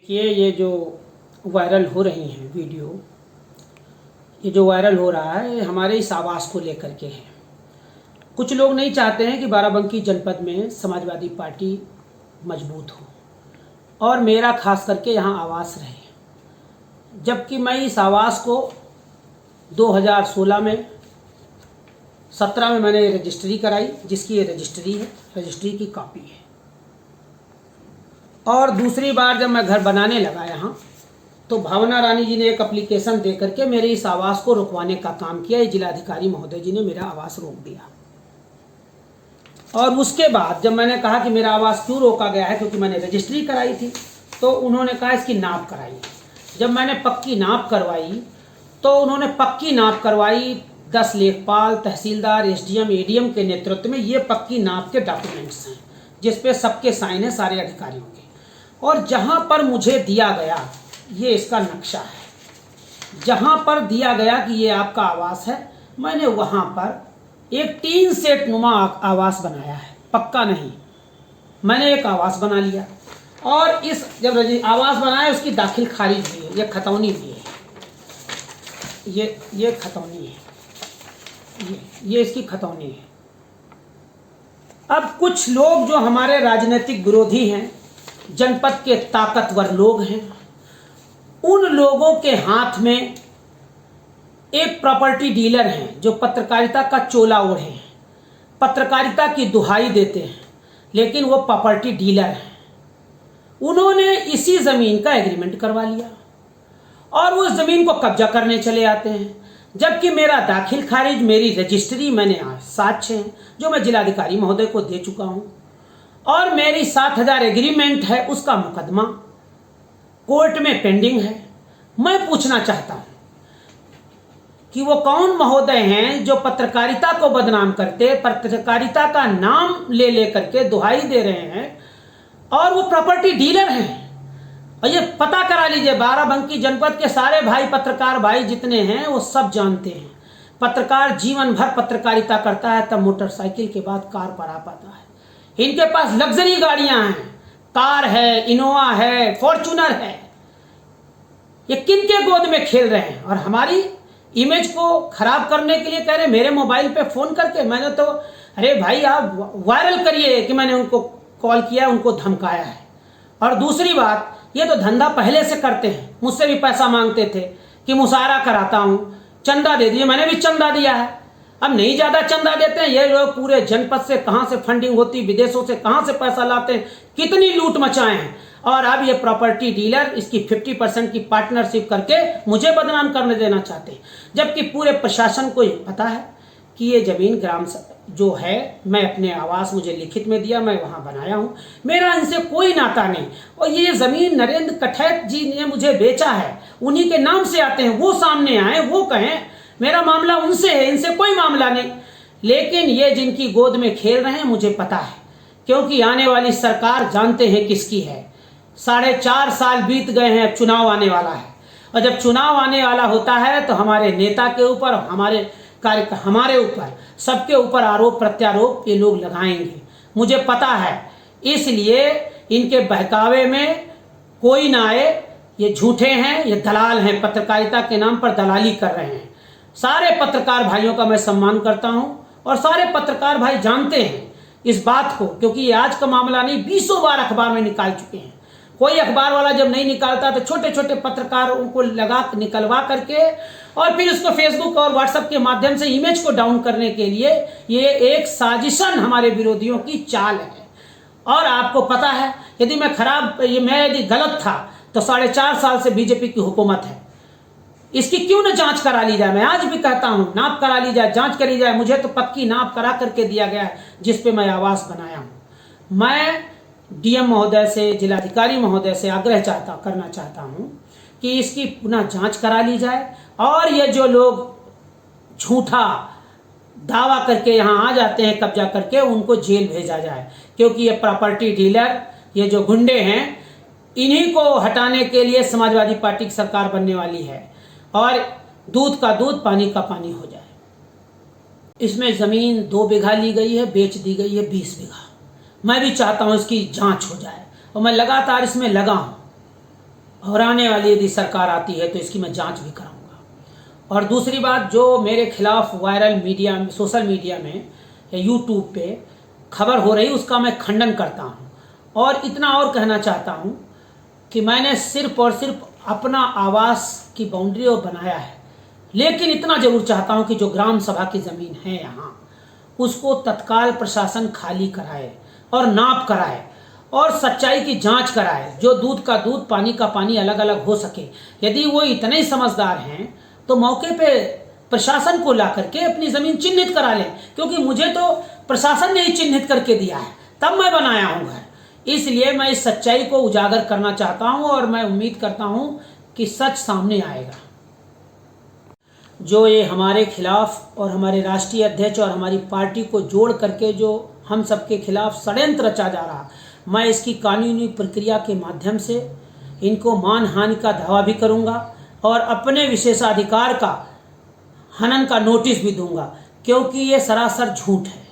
ये जो वायरल हो रही हैं वीडियो, ये जो वायरल हो रहा है हमारे इस आवास को लेकर के है। कुछ लोग नहीं चाहते हैं कि बाराबंकी जनपद में समाजवादी पार्टी मजबूत हो और मेरा खास करके यहाँ आवास रहे, जबकि मैं इस आवास को 2016 में 17 में मैंने रजिस्ट्री कराई, जिसकी ये रजिस्ट्री है, रजिस्ट्री की कॉपी है। और दूसरी बार जब मैं घर बनाने लगा यहाँ, तो भावना रानी जी ने एक एप्लीकेशन दे करके मेरे इस आवास को रुकवाने का काम किया। ये जिलाधिकारी महोदय जी ने मेरा आवास रोक दिया। और उसके बाद जब मैंने कहा कि मेरा आवास क्यों रोका गया है, क्योंकि मैंने रजिस्ट्री कराई थी, तो उन्होंने कहा इसकी नाप कराइए। जब मैंने पक्की नाप करवाई तो उन्होंने पक्की नाप करवाई 10 लेखपाल, तहसीलदार, एसडीएम, एडीएम के नेतृत्व में। ये पक्की नाप के डॉक्यूमेंट्स हैं जिस पे सबके साइन है, सारे अधिकारियों के। और जहाँ पर मुझे दिया गया, ये इसका नक्शा है, जहाँ पर दिया गया कि ये आपका आवास है, मैंने वहाँ पर एक 3 सेट नुमा आवास बनाया है, पक्का नहीं। मैंने एक आवास बना लिया और इस जब आवास बनाया उसकी दाखिल खारिज भी है, ये खतौनी भी है, ये खतौनी है, ये इसकी खतौनी है। अब कुछ लोग जो हमारे राजनीतिक विरोधी हैं, जनपद के ताकतवर लोग हैं, उन लोगों के हाथ में एक प्रॉपर्टी डीलर हैं जो पत्रकारिता का चोला ओढ़े हैं, पत्रकारिता की दुहाई देते हैं, लेकिन वो प्रॉपर्टी डीलर हैं। उन्होंने इसी ज़मीन का एग्रीमेंट करवा लिया और वो ज़मीन को कब्जा करने चले आते हैं, जबकि मेरा दाखिल खारिज, मेरी रजिस्ट्री मैंने आज साक्ष्य हैं जो मैं जिलाधिकारी महोदय को दे चुका हूँ, और मेरी 7000 एग्रीमेंट है, उसका मुकदमा कोर्ट में पेंडिंग है। मैं पूछना चाहता हूँ कि वो कौन महोदय हैं जो पत्रकारिता को बदनाम करते, पत्रकारिता का नाम ले करके दुहाई दे रहे हैं, और वो प्रॉपर्टी डीलर हैं। और ये पता करा लीजिए, बाराबंकी जनपद के सारे भाई, पत्रकार भाई जितने हैं, वो सब जानते हैं, पत्रकार जीवन भर पत्रकारिता करता है, तब मोटरसाइकिल के बाद कार पर आ पाता है। इनके पास लग्जरी गाड़ियां हैं, कार है, इनोवा है, फॉर्च्यूनर है। ये किनके गोद में खेल रहे हैं और हमारी इमेज को खराब करने के लिए कह रहे हैं। मेरे मोबाइल पे फोन करके मैंने तो, अरे भाई आप वायरल करिए कि मैंने उनको कॉल किया, उनको धमकाया है। और दूसरी बात, ये तो धंधा पहले से करते हैं, मुझसे भी पैसा मांगते थे कि मुशायरा कराता हूं, चंदा दे दीजिए, मैंने भी चंदा दिया है। अब नहीं ज्यादा चंदा देते हैं ये लोग, पूरे जनपद से कहां से फंडिंग होती, विदेशों से कहां से पैसा लाते हैं, कितनी लूट मचाए हैं। और अब ये प्रॉपर्टी डीलर इसकी 50% की पार्टनरशिप करके मुझे बदनाम करने देना चाहते हैं, जबकि पूरे प्रशासन को ये पता है कि ये जमीन ग्राम जो है, मैं अपने आवास, मुझे लिखित में दिया, मैं वहां बनाया हूं, मेरा इनसे कोई नाता नहीं। और ये जमीन नरेंद्र कठैत जी ने मुझे बेचा है, उन्हीं के नाम से आते हैं, वो सामने आए, वो कहें मेरा मामला उनसे है, इनसे कोई मामला नहीं। लेकिन ये जिनकी गोद में खेल रहे हैं, मुझे पता है, क्योंकि आने वाली सरकार जानते हैं किसकी है। 4.5 साल बीत गए हैं, अब चुनाव आने वाला है, और जब चुनाव आने वाला होता है तो हमारे नेता के ऊपर, हमारे ऊपर, सबके ऊपर आरोप प्रत्यारोप ये लोग लगाएंगे, मुझे पता है। इसलिए इनके बहकावे में कोई ना आए, ये झूठे हैं, ये दलाल हैं, पत्रकारिता के नाम पर दलाली कर रहे हैं। सारे पत्रकार भाइयों का मैं सम्मान करता हूं और सारे पत्रकार भाई जानते हैं इस बात को, क्योंकि ये आज का मामला नहीं, 20 बार अखबार में निकाल चुके हैं। कोई अखबार वाला जब नहीं निकालता तो छोटे छोटे पत्रकारों को निकलवा करके और फिर उसको फेसबुक और व्हाट्सएप के माध्यम से इमेज को डाउन करने के लिए ये एक साजिशन हमारे विरोधियों की चाल है। और आपको पता है, यदि मैं यदि गलत था तो 4.5 साल से बीजेपी की हुकूमत है, इसकी क्यों न जांच करा ली जाए। मैं आज भी कहता हूं, नाप करा ली जाए, जांच करी जाए। मुझे तो पक्की नाप करा करके दिया गया है जिस पे मैं आवास बनाया हूं। मैं डीएम महोदय से, जिलाधिकारी महोदय से आग्रह करना चाहता हूं कि इसकी पुनः जांच करा ली जाए, और ये जो लोग झूठा दावा करके यहां आ जाते हैं कब्जा करके, उनको जेल भेजा जाए, क्योंकि ये प्रॉपर्टी डीलर, ये जो गुंडे हैं, इन्हीं को हटाने के लिए समाजवादी पार्टी की सरकार बनने वाली है और दूध का दूध, पानी का पानी हो जाए। इसमें जमीन 2 बीघा ली गई है, बेच दी गई है 20 बीघा। मैं भी चाहता हूं इसकी जांच हो जाए और मैं लगातार इसमें लगा हूं। और आने वाली यदि सरकार आती है तो इसकी मैं जांच भी कराऊंगा। और दूसरी बात, जो मेरे खिलाफ वायरल मीडिया, सोशल मीडिया में या यूट्यूब पे खबर हो रही, उसका मैं खंडन करता हूं। और इतना और कहना चाहता हूं कि मैंने सिर्फ और सिर्फ अपना आवास की बाउंड्री और बनाया है, लेकिन इतना जरूर चाहता हूं कि जो ग्राम सभा की जमीन है यहाँ, उसको तत्काल प्रशासन खाली कराए और नाप कराए और सच्चाई की जांच कराए, जो दूध का दूध पानी का पानी अलग अलग हो सके। यदि वो इतने ही समझदार हैं तो मौके पे प्रशासन को ला करके अपनी जमीन चिन्हित करा लें, क्योंकि मुझे तो प्रशासन ने ही चिन्हित करके दिया है, तब मैं बनाया हूं घर। इसलिए मैं इस सच्चाई को उजागर करना चाहता हूं और मैं उम्मीद करता हूं कि सच सामने आएगा। जो ये हमारे खिलाफ और हमारे राष्ट्रीय अध्यक्ष और हमारी पार्टी को जोड़ करके जो हम सबके खिलाफ षड्यंत्र रचा जा रहा, मैं इसकी कानूनी प्रक्रिया के माध्यम से इनको मानहानि का दावा भी करूंगा और अपने विशेषाधिकार का हनन का नोटिस भी दूंगा, क्योंकि ये सरासर झूठ है।